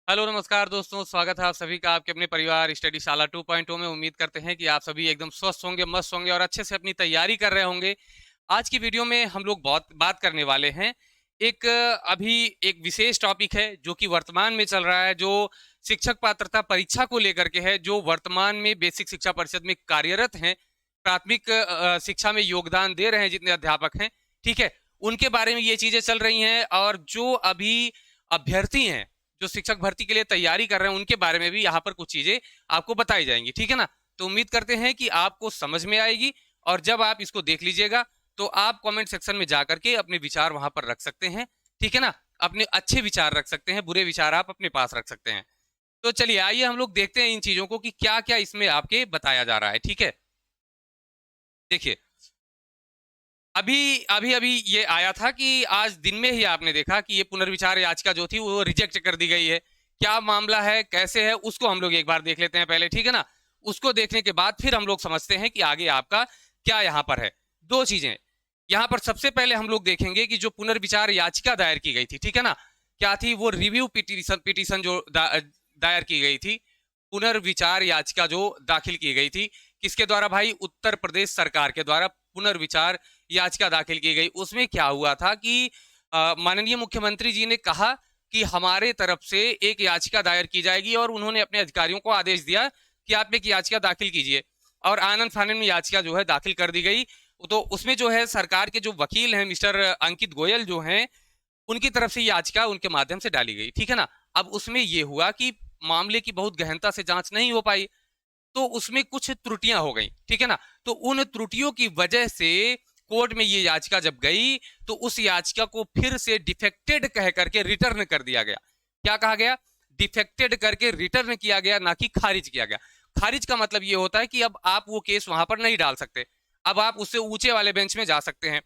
Hello नमस्कार दोस्तों, स्वागत है आप सभी का आपके अपने परिवार स्टडी शाला 2.0 में। उम्मीद करते हैं कि आप सभी एकदम स्वस्थ होंगे, मस्त होंगे और अच्छे से अपनी तैयारी कर रहे होंगे। आज की वीडियो में हम लोग बहुत बात करने वाले हैं। अभी एक विशेष टॉपिक है जो कि वर्तमान में चल रहा है, जो शिक्षक पात्रता परीक्षा को लेकर के है, जो वर्तमान में बेसिक शिक्षा परिषद में कार्यरत हैं, प्राथमिक शिक्षा में योगदान दे रहे हैं जितने अध्यापक हैं, ठीक है, उनके बारे में ये चीजें चल रही हैं। और जो अभी अभ्यर्थी हैं, जो शिक्षक भर्ती के लिए तैयारी कर रहे हैं, उनके बारे में भी यहाँ पर कुछ चीजें आपको बताई जाएंगी, ठीक है ना। तो उम्मीद करते हैं कि आपको समझ में आएगी, और जब आप इसको देख लीजिएगा तो आप कमेंट सेक्शन में जाकर के अपने विचार वहां पर रख सकते हैं, ठीक है ना। अपने अच्छे विचार रख सकते हैं, बुरे विचार आप अपने पास रख सकते हैं। तो चलिए आइए हम लोग देखते हैं इन चीजों को कि क्या क्या इसमें आपके बताया जा रहा है, ठीक है। देखिए, अभी अभी अभी ये आया था कि आज दिन में ही आपने देखा कि ये पुनर्विचार याचिका जो थी वो रिजेक्ट कर दी गई है। क्या मामला है, कैसे है, उसको हम लोग एक बार देख लेते हैं पहले, ठीक है ना। उसको देखने के बाद फिर हम लोग समझते हैं कि आगे आपका क्या यहाँ पर है। दो चीजें यहाँ पर सबसे पहले हम लोग देखेंगे कि जो पुनर्विचार याचिका दायर की गई थी, ठीक है ना, क्या थी वो रिव्यू पिटीशन पिटीशन जो दायर की गई थी, पुनर्विचार याचिका जो दाखिल की गई थी, किसके द्वारा भाई? उत्तर प्रदेश सरकार के द्वारा पुनर्विचार याचिका दाखिल की गई। उसमें क्या हुआ था कि माननीय मुख्यमंत्री जी ने कहा कि हमारे तरफ से एक याचिका दायर की जाएगी, और उन्होंने अपने अधिकारियों को आदेश दिया कि आप एक याचिका दाखिल कीजिए, और आनंद फानंद में याचिका जो है दाखिल कर दी गई। तो उसमें जो है सरकार के जो वकील हैं मिस्टर अंकित गोयल जो हैं, उनकी तरफ से याचिका उनके माध्यम से डाली गई, ठीक है ना। अब उसमें यह हुआ कि मामले की बहुत गहनता से जांच नहीं हो पाई, तो उसमें कुछ त्रुटियां हो गई, ठीक है ना। तो उन त्रुटियों की वजह से कोर्ट में ये याचिका जब गई तो उस याचिका को फिर से डिफेक्टेड कह करके रिटर्न कर दिया गया। क्या कहा गया? डिफेक्टेड करके रिटर्न किया गया, ना कि खारिज किया गया। खारिज का मतलब ये होता है कि अब आप वो केस वहां पर नहीं डाल सकते, अब आप उससे ऊंचे वाले बेंच में जा सकते हैं।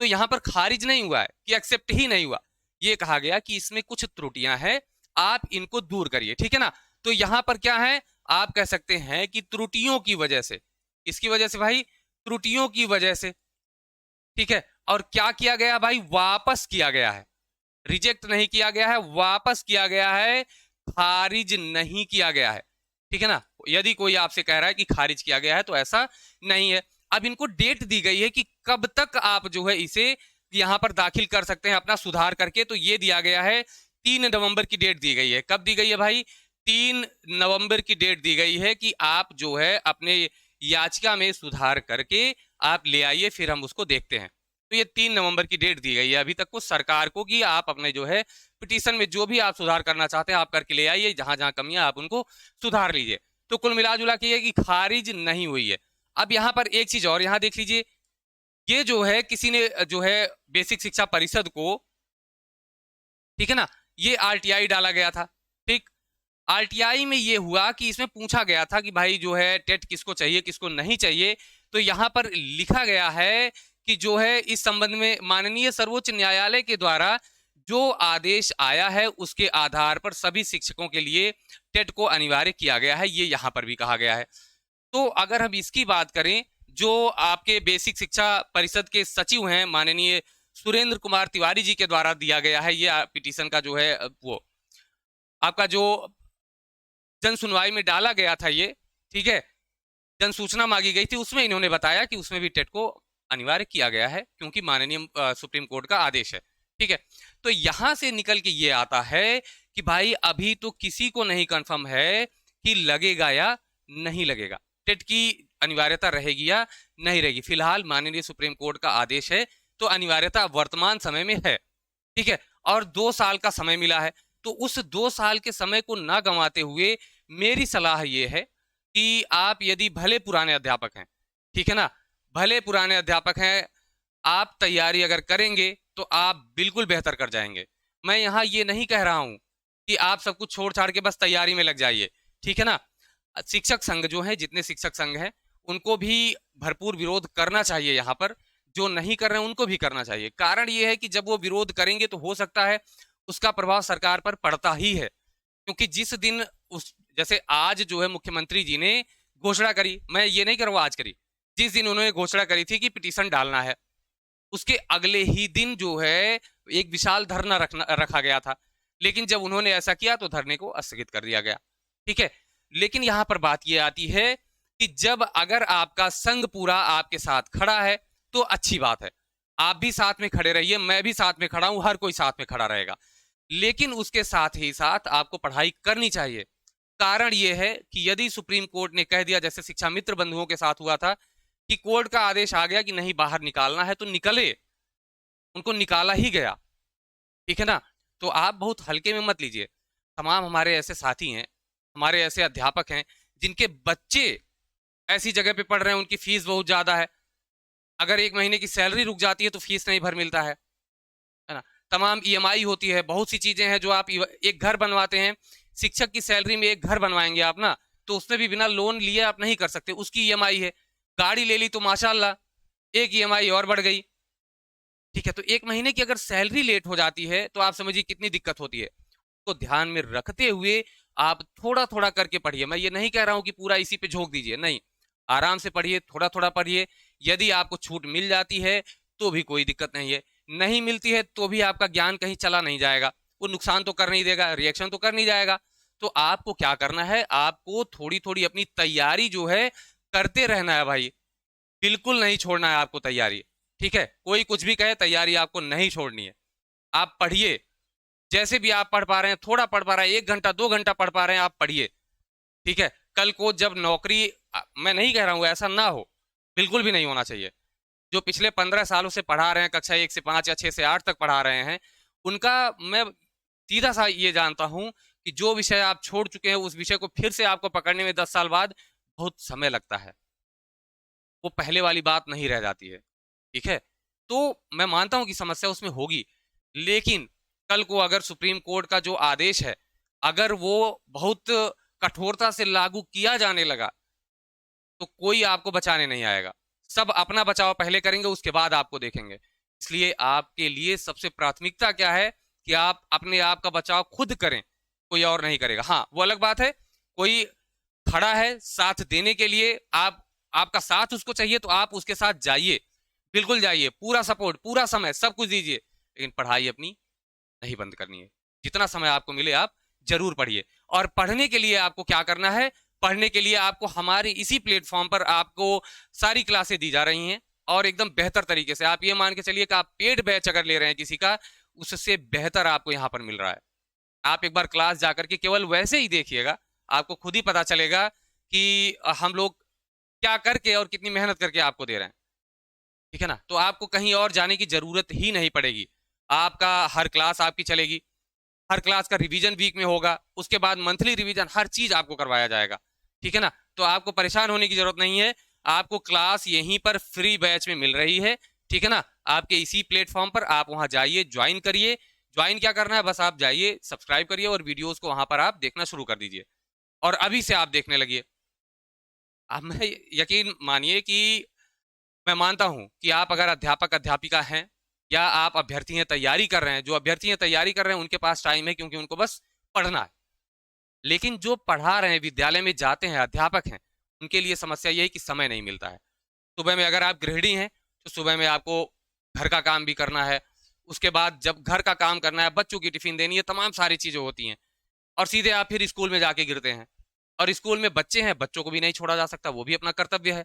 तो यहां पर खारिज नहीं हुआ है कि एक्सेप्ट ही नहीं हुआ, ये कहा गया कि इसमें कुछ त्रुटियां हैं, आप इनको दूर करिए, ठीक है ना। तो यहां पर क्या है, आप कह सकते हैं कि त्रुटियों की वजह से, इसकी वजह से भाई, त्रुटियों की वजह से, ठीक है। और क्या किया गया भाई? वापस किया गया है, रिजेक्ट नहीं किया गया है, वापस किया गया है, खारिज नहीं किया गया है, ठीक है ना। यदि कोई आपसे कह रहा है कि खारिज किया गया है तो ऐसा नहीं है। अब इनको डेट दी गई है कि कब तक आप जो है इसे यहां पर दाखिल कर सकते हैं अपना सुधार करके। तो ये दिया गया है 3 नवंबर की डेट दी गई है। कब दी गई है भाई? 3 नवंबर की डेट दी गई है कि आप जो है अपने याचिका में सुधार करके आप ले आइए, फिर हम उसको देखते हैं। तो ये 3 नवंबर की डेट दी गई है अभी तक को सरकार को कि आप अपने जो है पिटीशन में जो भी आप सुधार करना चाहते हैं आप करके ले आइए, जहां जहां कमियां आप उनको सुधार लीजिए। तो कुल मिला जुला के ये कि खारिज नहीं हुई है। अब यहाँ पर एक चीज और यहाँ देख लीजिए, ये जो है किसी ने जो है बेसिक शिक्षा परिषद को, ठीक है ना, ये आरटीआई डाला गया था, ठीक। आरटीआई में ये हुआ कि इसमें पूछा गया था कि भाई जो है टेट किसको चाहिए किसको नहीं चाहिए। तो यहां पर लिखा गया है कि जो है इस संबंध में माननीय सर्वोच्च न्यायालय के द्वारा जो आदेश आया है उसके आधार पर सभी शिक्षकों के लिए टेट को अनिवार्य किया गया है, ये यहां पर भी कहा गया है। तो अगर हम इसकी बात करें, जो आपके बेसिक शिक्षा परिषद के सचिव हैं माननीय सुरेंद्र कुमार तिवारी जी के द्वारा दिया गया है ये पिटीशन का जो है वो आपका जो जन सुनवाई में डाला गया था ये, ठीक है, जन सूचना मांगी गई थी, उसमें इन्होंने बताया कि उसमें भी टेट को अनिवार्य किया गया है क्योंकि माननीय सुप्रीम कोर्ट का आदेश है, ठीक है। तो यहां से निकल के ये आता है कि भाई अभी तो किसी को नहीं कंफर्म है कि लगेगा या नहीं लगेगा, टेट की अनिवार्यता रहेगी या नहीं रहेगी। फिलहाल माननीय सुप्रीम कोर्ट का आदेश है तो अनिवार्यता वर्तमान समय में है, ठीक है, और 2 साल का समय मिला है। तो उस 2 साल के समय को ना गंवाते हुए मेरी सलाह ये है कि आप यदि भले पुराने अध्यापक हैं, ठीक है ना, भले पुराने अध्यापक हैं, आप तैयारी अगर करेंगे तो आप बिल्कुल बेहतर कर जाएंगे। मैं यहाँ ये नहीं कह रहा हूं कि आप सब कुछ छोड़ छाड़ के बस तैयारी में लग जाइए, ठीक है ना। शिक्षक संघ जो है, जितने शिक्षक संघ हैं, उनको भी भरपूर विरोध करना चाहिए यहाँ पर, जो नहीं कर रहे हैं उनको भी करना चाहिए। कारण ये है कि जब वो विरोध करेंगे तो हो सकता है उसका प्रभाव सरकार पर पड़ता ही है, क्योंकि जिस दिन उस जैसे आज जो है मुख्यमंत्री जी ने घोषणा करी, मैं ये नहीं कर रहा हूं आज करी, जिस दिन उन्होंने घोषणा करी थी कि पिटीशन डालना है, उसके अगले ही दिन जो है एक विशाल धरना रखा गया था। लेकिन जब उन्होंने ऐसा किया तो धरने को स्थगित कर दिया गया। ठीक है, लेकिन यहां पर बात यह आती है कि जब अगर आपका संघ पूरा आपके साथ खड़ा है तो अच्छी बात है, आप भी साथ में खड़े रहिए, मैं भी साथ में खड़ा हूं, हर कोई साथ में खड़ा रहेगा। लेकिन उसके साथ ही साथ आपको पढ़ाई करनी चाहिए। कारण यह है कि यदि सुप्रीम कोर्ट ने कह दिया, जैसे शिक्षा मित्र बंधुओं के साथ हुआ था, कि कोर्ट का आदेश आ गया कि नहीं बाहर निकालना है तो निकले, उनको निकाला ही गया। ठीक है ना, तो आप बहुत हल्के में मत लीजिए। तमाम हमारे ऐसे साथी हैं, हमारे ऐसे अध्यापक हैं जिनके बच्चे ऐसी जगह पे पढ़ रहे हैं, उनकी फीस बहुत ज्यादा है, अगर एक महीने की सैलरी रुक जाती है तो फीस नहीं भर मिलता है ना। तमाम ईएमआई होती है, बहुत सी चीजें हैं जो आप एक घर बनवाते हैं, शिक्षक की सैलरी में एक घर बनवाएंगे आप ना, तो उसमें भी बिना लोन लिए आप नहीं कर सकते, उसकी ईएमआई है। गाड़ी ले ली तो माशाल्लाह एक ईएमआई और बढ़ गई। ठीक है, तो एक महीने की अगर सैलरी लेट हो जाती है तो आप समझिए कितनी दिक्कत होती है। तो ध्यान में रखते हुए आप थोड़ा थोड़ा करके पढ़िए। मैं ये नहीं कह रहा हूं कि पूरा इसी पे झोंक दीजिए, नहीं, आराम से पढ़िए, थोड़ा थोड़ा पढ़िए। यदि आपको छूट मिल जाती है तो भी कोई दिक्कत नहीं है, नहीं मिलती है तो भी आपका ज्ञान कहीं चला नहीं जाएगा, वो नुकसान तो कर नहीं देगा, रिएक्शन तो कर नहीं जाएगा। तो आपको क्या करना है, आपको थोड़ी थोड़ी अपनी तैयारी जो है करते रहना है भाई, बिल्कुल नहीं छोड़ना है आपको तैयारी। ठीक है, कोई कुछ भी कहे, तैयारी आपको नहीं छोड़नी है। आप पढ़िए, जैसे भी आप पढ़ पा रहे हैं, थोड़ा पढ़ पा रहे हैं, 1 घंटा 2 घंटा पढ़ पा रहे हैं, आप पढ़िए। ठीक है, कल को जब नौकरी, मैं नहीं कह रहा हूं ऐसा ना हो, बिल्कुल भी नहीं होना चाहिए। जो पिछले 15 सालों से पढ़ा रहे हैं, कक्षा 1 से 5 या 6 से 8 तक पढ़ा रहे हैं, उनका मैं सीधा सा ये जानता हूं कि जो विषय आप छोड़ चुके हैं उस विषय को फिर से आपको पकड़ने में 10 साल बाद बहुत समय लगता है, वो पहले वाली बात नहीं रह जाती है। ठीक है, तो मैं मानता हूं कि समस्या उसमें होगी, लेकिन कल को अगर सुप्रीम कोर्ट का जो आदेश है अगर वो बहुत कठोरता से लागू किया जाने लगा तो कोई आपको बचाने नहीं आएगा। सब अपना बचाव पहले करेंगे, उसके बाद आपको देखेंगे। इसलिए आपके लिए सबसे प्राथमिकता क्या है कि आप अपने आप का बचाव खुद करें, कोई और नहीं करेगा। हाँ, वो अलग बात है, कोई खड़ा है साथ देने के लिए, आपका साथ उसको चाहिए तो आप उसके साथ जाइए, बिल्कुल जाइए, पूरा सपोर्ट, पूरा समय, सब कुछ दीजिए, लेकिन पढ़ाई अपनी नहीं बंद करनी है। जितना समय आपको मिले आप जरूर पढ़िए। और पढ़ने के लिए आपको क्या करना है, पढ़ने के लिए आपको हमारे इसी प्लेटफॉर्म पर आपको सारी क्लासें दी जा रही हैं, और एकदम बेहतर तरीके से। आप ये मान के चलिए कि आप पेड बैच अगर ले रहे हैं किसी का, उससे बेहतर आपको यहाँ पर मिल रहा है। आप एक बार क्लास जाकर के केवल वैसे ही देखिएगा, आपको खुद ही पता चलेगा कि हम लोग क्या करके और कितनी मेहनत करके आपको दे रहे हैं। ठीक है ना, तो आपको कहीं और जाने की जरूरत ही नहीं पड़ेगी। आपका हर क्लास आपकी चलेगी, हर क्लास का रिवीजन वीक में होगा, उसके बाद मंथली रिवीजन, हर चीज आपको करवाया जाएगा। ठीक है ना, तो आपको परेशान होने की जरूरत नहीं है, आपको क्लास यहीं पर फ्री बैच में मिल रही है। ठीक है ना, आपके इसी प्लेटफॉर्म पर आप वहां जाइए, ज्वाइन करिए। ज्वाइन क्या करना है, बस आप जाइए, सब्सक्राइब करिए और वीडियोस को वहां पर आप देखना शुरू कर दीजिए, और अभी से आप देखने लगिए। अब मैं, यकीन मानिए कि मैं मानता हूं कि आप अगर अध्यापक अध्यापिका हैं या आप अभ्यर्थी हैं तैयारी कर रहे हैं, जो अभ्यर्थी हैं तैयारी कर रहे हैं उनके पास टाइम है, क्योंकि उनको बस पढ़ना है। लेकिन जो पढ़ा रहे हैं, विद्यालय में जाते हैं, अध्यापक हैं, उनके लिए समस्या यही कि समय नहीं मिलता है। सुबह में अगर आप गृहिणी हैं तो सुबह में आपको घर का काम भी करना है, उसके बाद जब घर का काम करना है, बच्चों की टिफिन देनी है, तमाम सारी चीजें होती हैं, और सीधे आप फिर स्कूल में जाके गिरते हैं। और स्कूल में बच्चे हैं, बच्चों को भी नहीं छोड़ा जा सकता, वो भी अपना कर्तव्य है।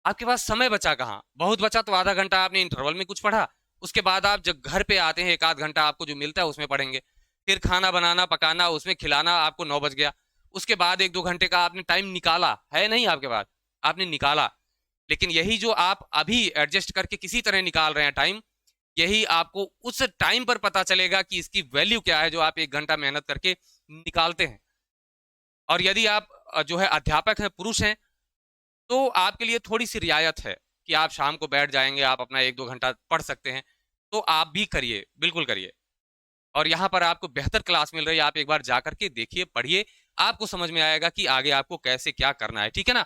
आपके पास समय बचा कहाँ, बहुत बचा तो आधा घंटा आपने इंटरवल में कुछ पढ़ा, उसके बाद आप जब घर पे आते हैं 1 आध घंटा आपको जो मिलता है उसमें पढ़ेंगे। फिर खाना बनाना पकाना उसमें खिलाना, आपको 9 बज गया। उसके बाद 1 2 घंटे का आपने टाइम निकाला है, नहीं आपके पास, आपने निकाला। लेकिन यही जो आप अभी एडजस्ट करके किसी तरह निकाल रहे हैं टाइम, यही आपको उस टाइम पर पता चलेगा कि इसकी वैल्यू क्या है जो आप 1 घंटा मेहनत करके निकालते हैं। और यदि आप जो है अध्यापक हैं, पुरुष हैं, तो आपके लिए थोड़ी सी रियायत है कि आप शाम को बैठ जाएंगे, आप अपना 1 2 घंटा पढ़ सकते हैं, तो आप भी करिए, बिल्कुल करिए। और यहाँ पर आपको बेहतर क्लास मिल रही है, आप एक बार जा करके देखिए, पढ़िए, आपको समझ में आएगा कि आगे आपको कैसे क्या करना है। ठीक है ना,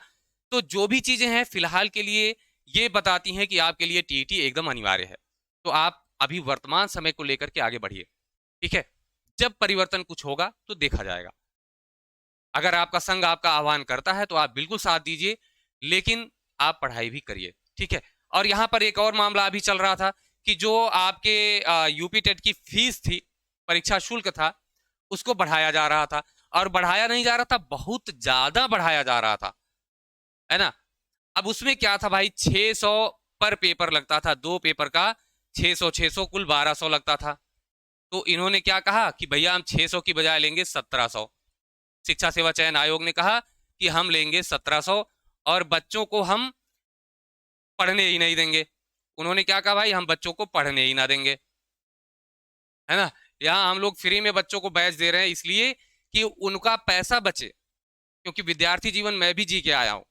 तो जो भी चीजें हैं फिलहाल के लिए ये बताती हैं कि आपके लिए टीईटी एकदम अनिवार्य है। तो आप अभी वर्तमान समय को लेकर के आगे बढ़िए। ठीक है, जब परिवर्तन कुछ होगा तो देखा जाएगा। अगर आपका संघ आपका आह्वान करता है तो आप बिल्कुल साथ दीजिए, लेकिन आप पढ़ाई भी करिए। ठीक है, और यहाँ पर एक और मामला अभी चल रहा था कि जो आपके यूपी टेट की फीस थी, परीक्षा शुल्क था उसको बढ़ाया जा रहा था, और बढ़ाया नहीं जा रहा था, बहुत ज्यादा बढ़ाया जा रहा था, है ना। अब उसमें क्या था भाई, 600 पर पेपर लगता था, 2 पेपर का 600 कुल 1200 लगता था। तो इन्होंने क्या कहा कि भैया हम 600 की बजाय लेंगे 1700। शिक्षा सेवा चयन आयोग ने कहा कि हम लेंगे 1700 और बच्चों को हम पढ़ने ही नहीं देंगे। उन्होंने क्या कहा भाई, हम बच्चों को पढ़ने ही ना देंगे, है ना। यहाँ हम लोग फ्री में बच्चों को बैच दे रहे हैं इसलिए कि उनका पैसा बचे, क्योंकि विद्यार्थी जीवन मैं भी जी के आया हूं,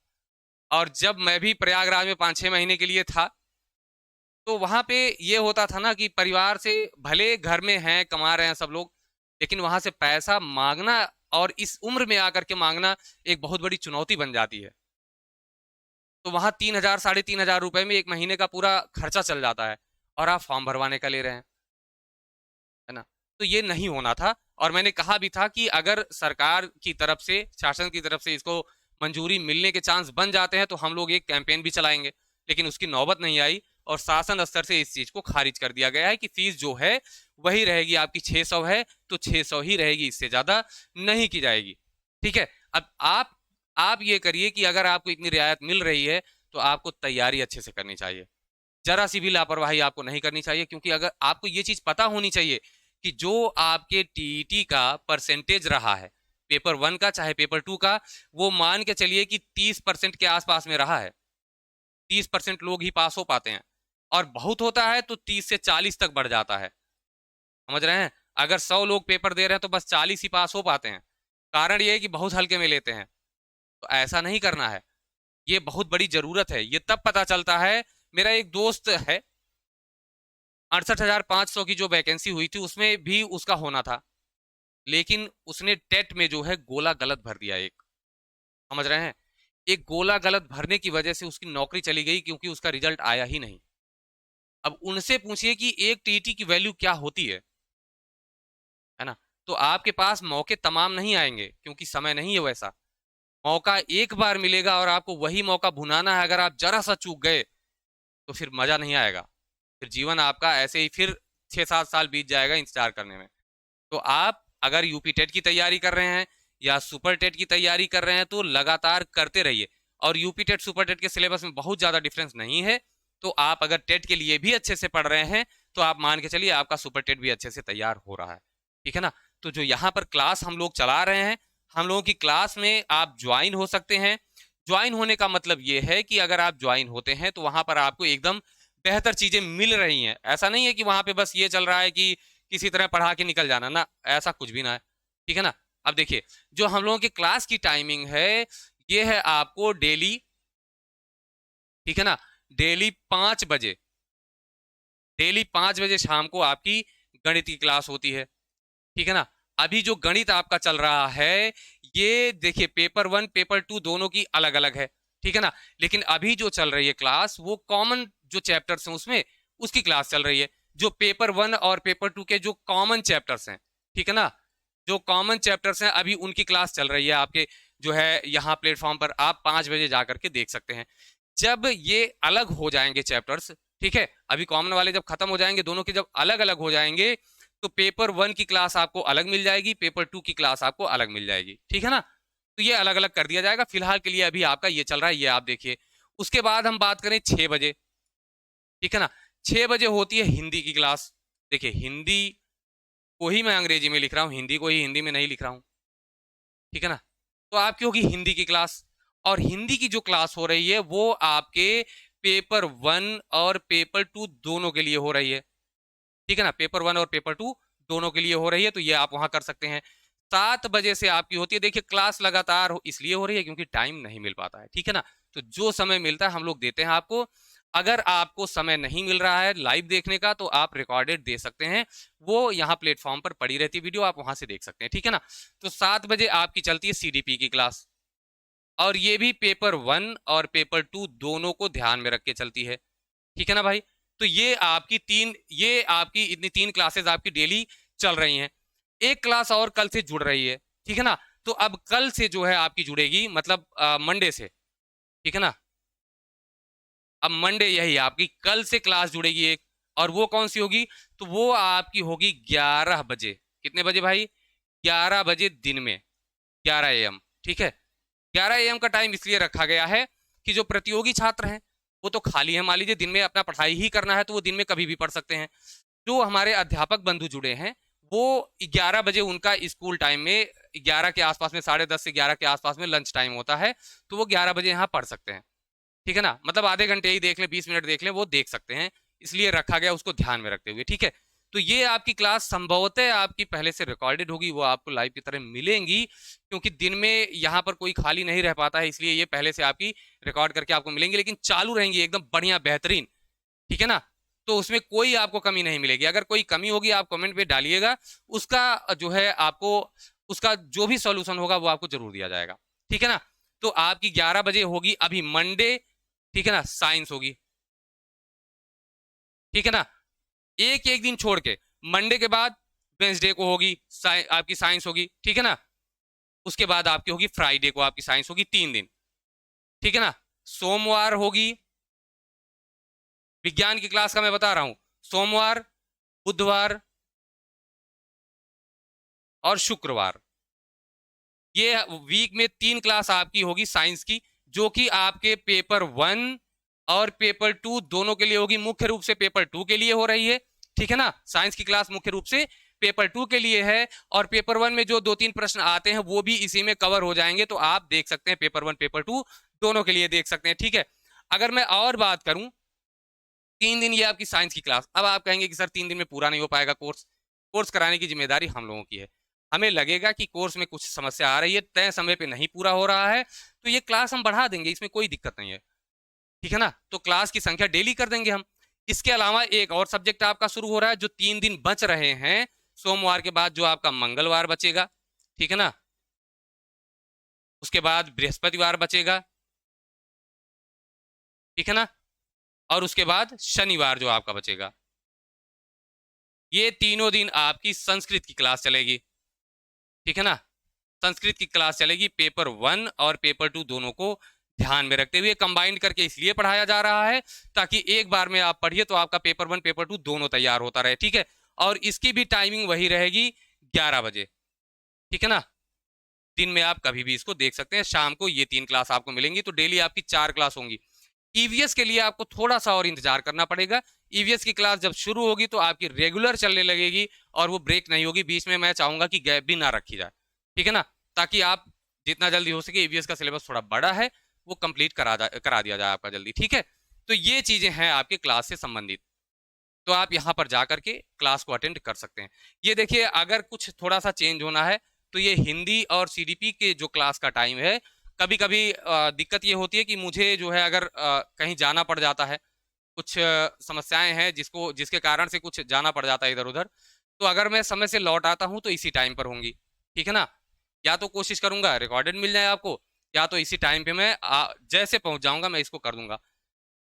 और जब मैं भी प्रयागराज में 5-6 महीने के लिए था, तो वहां पे ये होता था ना कि परिवार से भले घर में हैं, कमा रहे हैं सब लोग, लेकिन वहां से पैसा मांगना और इस उम्र में आकर के मांगना एक बहुत बड़ी चुनौती बन जाती है। तो वहां 3,000 3,500 रुपए में एक महीने का पूरा खर्चा चल जाता है, और आप फॉर्म भरवाने का ले रहे हैं, है ना। तो ये नहीं होना था, और मैंने कहा भी था कि अगर सरकार की तरफ से, शासन की तरफ से इसको मंजूरी मिलने के चांस बन जाते हैं तो हम लोग एक कैंपेन भी चलाएंगे, लेकिन उसकी नौबत नहीं आई, और शासन स्तर से इस चीज को खारिज कर दिया गया है कि फीस जो है वही रहेगी, आपकी 600 है तो 600 ही रहेगी, इससे ज्यादा नहीं की जाएगी। ठीक है। अब आप ये करिए कि अगर आपको इतनी रियायत मिल रही है तो आपको तैयारी अच्छे से करनी चाहिए, जरा सी भी लापरवाही आपको नहीं करनी चाहिए, क्योंकि अगर आपको ये चीज पता होनी चाहिए कि जो आपके टीईटी का परसेंटेज रहा है, पेपर 1 का चाहे पेपर 2 का, वो मान के चलिए कि 30% के आसपास में रहा है, 30% लोग ही पास हो पाते हैं, और बहुत होता है तो 30 से 40 तक बढ़ जाता है, समझ रहे हैं। अगर 100 लोग पेपर दे रहे हैं तो बस 40 ही पास हो पाते हैं, कारण ये है कि बहुत हल्के में लेते हैं। तो ऐसा नहीं करना है, ये बहुत बड़ी जरूरत है, ये तब पता चलता है। मेरा एक दोस्त है, 68,500 की जो वैकेंसी हुई थी उसमें भी उसका होना था, लेकिन उसने टेट में जो है गोला गलत भर दिया एक, समझ रहे हैं। एक गोला गलत भरने की वजह से उसकी नौकरी चली गई, क्योंकि उसका रिजल्ट आया ही नहीं। अब उनसे पूछिए कि एक टीटी की वैल्यू क्या होती है ना। तो आपके पास मौके तमाम नहीं आएंगे, क्योंकि समय नहीं है वैसा। मौका एक बार मिलेगा और आपको वही मौका भुनाना है। अगर आप जरा सा चूक गए तो फिर मजा नहीं आएगा, फिर जीवन आपका ऐसे ही फिर 6-7 साल बीत जाएगा इंतजार करने में। तो आप अगर यूपी टेट की तैयारी कर रहे हैं या सुपर टेट की तैयारी कर रहे हैं तो लगातार करते रहिए। और यूपी टेट सुपर टेट के सिलेबस में बहुत ज़्यादा डिफरेंस नहीं है, तो आप अगर टेट के लिए भी अच्छे से पढ़ रहे हैं तो आप मान के चलिए आपका सुपर टेट भी अच्छे से तैयार हो रहा है, ठीक है ना। तो जो यहाँ पर क्लास हम लोग चला रहे हैं, हम लोगों की क्लास में आप ज्वाइन हो सकते हैं। ज्वाइन होने का मतलब ये है कि अगर आप ज्वाइन होते हैं तो वहां पर आपको एकदम बेहतर चीजें मिल रही हैं। ऐसा नहीं है कि वहां पे बस ये चल रहा है कि किसी तरह पढ़ा के निकल जाना, ना, ऐसा कुछ भी ना है, ठीक है ना। अब देखिए, जो हम लोगों की क्लास की टाइमिंग है ये है आपको डेली, ठीक है ना, डेली 5 बजे, डेली 5 बजे शाम को आपकी गणित की क्लास होती है, ठीक है ना। अभी जो गणित आपका चल रहा है, ये देखिए पेपर 1 पेपर 2 दोनों की अलग अलग है, ठीक है ना। लेकिन अभी जो चल रही है क्लास वो कॉमन जो चैप्टर्स हैं उसमें उसकी क्लास चल रही है। जो पेपर 1 और पेपर 2 के जो कॉमन चैप्टर्स हैं, ठीक है ना, जो कॉमन चैप्टर्स हैं अभी उनकी क्लास चल रही है आपके जो है यहाँ प्लेटफॉर्म पर। आप 5 बजे जा करके देख सकते हैं। जब ये अलग हो जाएंगे चैप्टर्स, ठीक है, अभी कॉमन वाले जब खत्म हो जाएंगे, दोनों के जब अलग अलग हो जाएंगे, तो पेपर 1 की क्लास आपको अलग मिल जाएगी, पेपर 2 की क्लास आपको अलग मिल जाएगी, ठीक है ना। तो ये अलग अलग कर दिया जाएगा। फिलहाल के लिए अभी आपका ये चल रहा है, ये आप देखिए। उसके बाद हम बात करें 6 बजे, ठीक है ना, 6 बजे होती है हिंदी की क्लास। देखिए, हिंदी को ही मैं अंग्रेजी में लिख रहा हूँ, हिंदी को ही हिंदी में नहीं लिख रहा हूँ, ठीक है ना। तो आपकी होगी हिंदी की क्लास, और हिंदी की जो क्लास हो रही है वो आपके पेपर 1 और पेपर 2 दोनों के लिए हो रही है, ठीक है ना। पेपर 1 और पेपर 2 दोनों के लिए हो रही है, तो ये आप वहां कर सकते हैं। 7 बजे से आपकी होती है। देखिए, क्लास लगातार इसलिए हो रही है क्योंकि टाइम नहीं मिल पाता है, ठीक है ना। तो जो समय मिलता है हम लोग देते हैं आपको। अगर आपको समय नहीं मिल रहा है लाइव देखने का तो आप रिकॉर्डेड दे सकते हैं, वो यहाँ प्लेटफॉर्म पर पड़ी रहती वीडियो, आप वहां से देख सकते हैं, ठीक है ना। तो 7 बजे आपकी चलती है सीडीपी की क्लास, और ये भी पेपर 1 और पेपर 2 दोनों को ध्यान में रख के चलती है, ठीक है ना भाई। तो ये आपकी इतनी 3 क्लासेस आपकी डेली चल रही हैं। एक क्लास और कल से जुड़ रही है, ठीक है ना। तो अब कल से जो है आपकी जुड़ेगी, मतलब मंडे से, ठीक है ना। अब मंडे यही आपकी कल से क्लास जुड़ेगी एक, और वो कौन सी होगी, तो वो आपकी होगी 11 बजे, कितने बजे भाई? 11 बजे दिन में, 11 AM, ठीक है। 11 AM का टाइम इसलिए रखा गया है कि जो प्रतियोगी छात्र हैं वो तो खाली है, मान लीजिए दिन में अपना पढ़ाई ही करना है तो वो दिन में कभी भी पढ़ सकते हैं। जो हमारे अध्यापक बंधु जुड़े हैं वो 11 बजे उनका स्कूल टाइम में 11 के आसपास में, 10:30 से 11 के आसपास में लंच टाइम होता है, तो वो 11 बजे यहाँ पढ़ सकते हैं, ठीक है ना। मतलब आधे घंटे ही देख लें, 20 मिनट देख लें, वो देख सकते हैं, इसलिए रखा गया उसको ध्यान में रखते हुए, ठीक है। तो ये आपकी क्लास संभवतः आपकी पहले से रिकॉर्डेड होगी, वो आपको लाइव की तरह मिलेंगी, क्योंकि दिन में यहाँ पर कोई खाली नहीं रह पाता है, इसलिए ये पहले से आपकी रिकॉर्ड करके आपको मिलेंगी, लेकिन चालू रहेंगी एकदम बढ़िया बेहतरीन, ठीक है ना। तो उसमें कोई आपको कमी नहीं मिलेगी। अगर कोई कमी होगी आप कमेंट पे डालिएगा, उसका जो है आपको उसका जो भी सॉल्यूशन होगा वो आपको जरूर दिया जाएगा, ठीक है ना। तो आपकी 11 बजे होगी अभी मंडे, ठीक है ना, साइंस होगी, ठीक है ना। एक एक दिन छोड़ के मंडे के बाद वेंसडे को होगी आपकी साइंस होगी, ठीक है ना। उसके बाद आपकी होगी फ्राइडे को आपकी साइंस होगी, 3 दिन, ठीक है ना। सोमवार होगी विज्ञान की क्लास का, मैं बता रहा हूं, सोमवार, बुधवार और शुक्रवार, ये वीक में 3 क्लास आपकी होगी साइंस की, जो कि आपके पेपर 1 और पेपर 2 दोनों के लिए होगी। मुख्य रूप से पेपर 2 के लिए हो रही है, ठीक है ना। साइंस की क्लास मुख्य रूप से पेपर 2 के लिए है, और पेपर 1 में जो 2-3 प्रश्न आते हैं वो भी इसी में कवर हो जाएंगे, तो आप देख सकते हैं पेपर 1 पेपर 2 दोनों के लिए देख सकते हैं, ठीक है। अगर मैं और बात करूं, 3 दिन ये आपकी साइंस की क्लास। अब आप कहेंगे कि सर 3 दिन में पूरा नहीं हो पाएगा कोर्स। कोर्स कराने की जिम्मेदारी हम लोगों की है। हमें लगेगा कि कोर्स में कुछ समस्या आ रही है, तय समय पे नहीं पूरा हो रहा है, तो ये क्लास हम बढ़ा देंगे, इसमें कोई दिक्कत नहीं है, ठीक है ना। तो क्लास की संख्या डेली कर देंगे हम। इसके अलावा एक और सब्जेक्ट आपका शुरू हो रहा है, जो 3 दिन बच रहे हैं सोमवार के बाद, जो आपका मंगलवार बचेगा, ठीक है ना। उसके बाद बृहस्पतिवार बचेगा, ठीक है ना। और उसके बाद शनिवार जो आपका बचेगा। ये तीनों दिन आपकी संस्कृत की क्लास चलेगी, ठीक है ना। संस्कृत की क्लास चलेगी, पेपर 1 और पेपर 2 दोनों को ध्यान में रखते हुए कंबाइंड करके इसलिए पढ़ाया जा रहा है ताकि एक बार में आप पढ़िए तो आपका पेपर 1 पेपर 2 दोनों तैयार होता रहे, ठीक है। और इसकी भी टाइमिंग वही रहेगी, 11 बजे, ठीक है ना। दिन में आप कभी भी इसको देख सकते हैं, शाम को ये 3 क्लास आपको मिलेंगी, तो डेली आपकी 4 क्लास होंगी। ईवीएस के लिए आपको थोड़ा सा और इंतजार करना पड़ेगा। ईवीएस की क्लास जब शुरू होगी तो आपकी रेगुलर चलने लगेगी और वो ब्रेक नहीं होगी, बीच में मैं चाहूंगा कि गैप भी ना रखी जाए, ठीक है ना, ताकि आप जितना जल्दी हो सके, ईवीएस का सिलेबस थोड़ा बड़ा है, वो कंप्लीट करा दिया जाए आपका जल्दी, ठीक है। तो ये चीजें हैं आपके क्लास से संबंधित, तो आप यहाँ पर जा करके क्लास को अटेंड कर सकते हैं। ये देखिए, अगर कुछ थोड़ा सा चेंज होना है तो ये हिंदी और सीडीपी के जो क्लास का टाइम है, कभी कभी दिक्कत ये होती है कि मुझे जो है अगर कहीं जाना पड़ जाता है, कुछ समस्याएं हैं जिसके कारण से कुछ जाना पड़ जाता है इधर उधर, तो अगर मैं समय से लौट आता हूं तो इसी टाइम पर होंगी, ठीक है ना। या तो कोशिश करूंगा रिकॉर्डेड मिल जाए आपको, या तो इसी टाइम पे मैं जैसे पहुंच जाऊंगा मैं इसको कर दूंगा।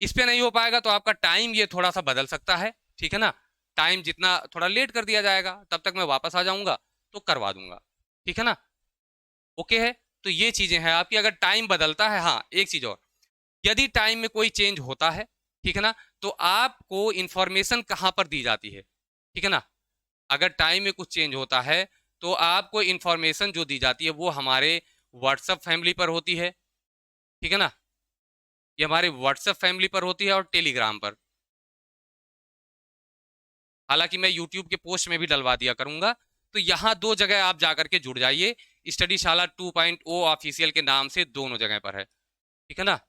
इस पे नहीं हो पाएगा तो आपका टाइम ये थोड़ा सा बदल सकता है, ठीक है ना। टाइम जितना थोड़ा लेट कर दिया जाएगा, तब तक मैं वापस आ जाऊंगा तो करवा दूंगा, ठीक है ना। ओके है, तो ये चीजें हैं आपकी। अगर टाइम बदलता है, हाँ एक चीज और, यदि टाइम में कोई चेंज होता है, ठीक है ना, तो आपको इंफॉर्मेशन कहां पर दी जाती है, ठीक है ना। अगर टाइम में कुछ चेंज होता है तो आपको इंफॉर्मेशन जो दी जाती है वो हमारे व्हाट्सएप फैमिली पर होती है, ठीक है ना। ये हमारे व्हाट्सएप फैमिली पर होती है और टेलीग्राम पर। हालांकि मैं यूट्यूब के पोस्ट में भी डलवा दिया करूंगा, तो यहाँ 2 जगह आप जाकर के जुड़ जाइए। स्टडीशाला 2.0 ऑफिशियल के नाम से दोनों जगह पर है, ठीक है ना।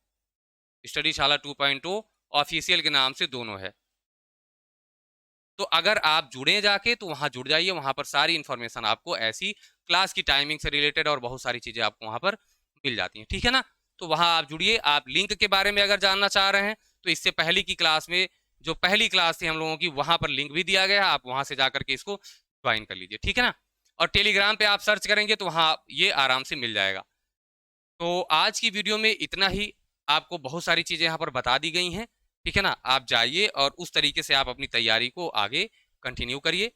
स्टडीशाला 2.0 ऑफिशियल के नाम से दोनों है। तो अगर आप जुड़े जाके तो वहां जुड़ जाइए, वहां पर सारी इंफॉर्मेशन आपको ऐसी क्लास की टाइमिंग से रिलेटेड और बहुत सारी चीजें आपको वहां पर मिल जाती हैं, ठीक है ना। तो वहां आप जुड़िए। आप लिंक के बारे में अगर जानना चाह रहे हैं तो इससे पहले की क्लास में जो पहली क्लास थी हम लोगों की, वहां पर लिंक भी दिया गया है, आप वहां से जाकर के इसको ज्वाइन कर लीजिए, ठीक है ना। और टेलीग्राम पे आप सर्च करेंगे तो वहां ये आराम से मिल जाएगा। तो आज की वीडियो में इतना ही, आपको बहुत सारी चीजें यहाँ पर बता दी गई हैं, ठीक है ना। आप जाइए और उस तरीके से आप अपनी तैयारी को आगे कंटिन्यू करिए,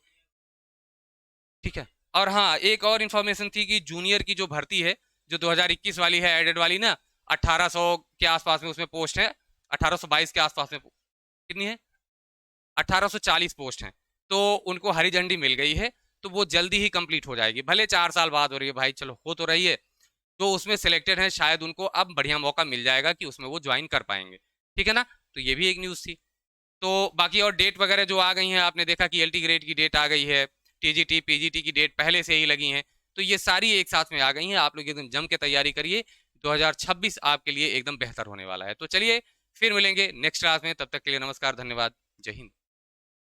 ठीक है। और हाँ, एक और इन्फॉर्मेशन थी कि जूनियर की जो भर्ती है, जो 2021 वाली है एडेड वाली ना, 1800 के आसपास में उसमें पोस्ट है, 1822 के आसपास में कितनी है, 1840 पोस्ट हैं, तो उनको हरी झंडी मिल गई है। तो वो जल्दी ही कंप्लीट हो जाएगी, भले 4 साल बाद हो रही है भाई, चलो हो तो रही है। जो उसमें सिलेक्टेड है शायद उनको अब बढ़िया मौका मिल जाएगा कि उसमें वो ज्वाइन कर पाएंगे, ठीक है ना। तो ये भी एक न्यूज़ थी। तो बाकी और डेट वगैरह जो आ गई हैं, आपने देखा कि एलटी ग्रेड की डेट आ गई है, टीजीटी पीजीटी की डेट पहले से ही लगी हैं। तो ये सारी एक साथ में आ गई हैं, आप लोग एकदम जम के तैयारी करिए, 2026 आपके लिए एकदम बेहतर होने वाला है। तो चलिए फिर मिलेंगे नेक्स्ट क्लास में, तब तक के लिए नमस्कार, धन्यवाद, जय हिंद।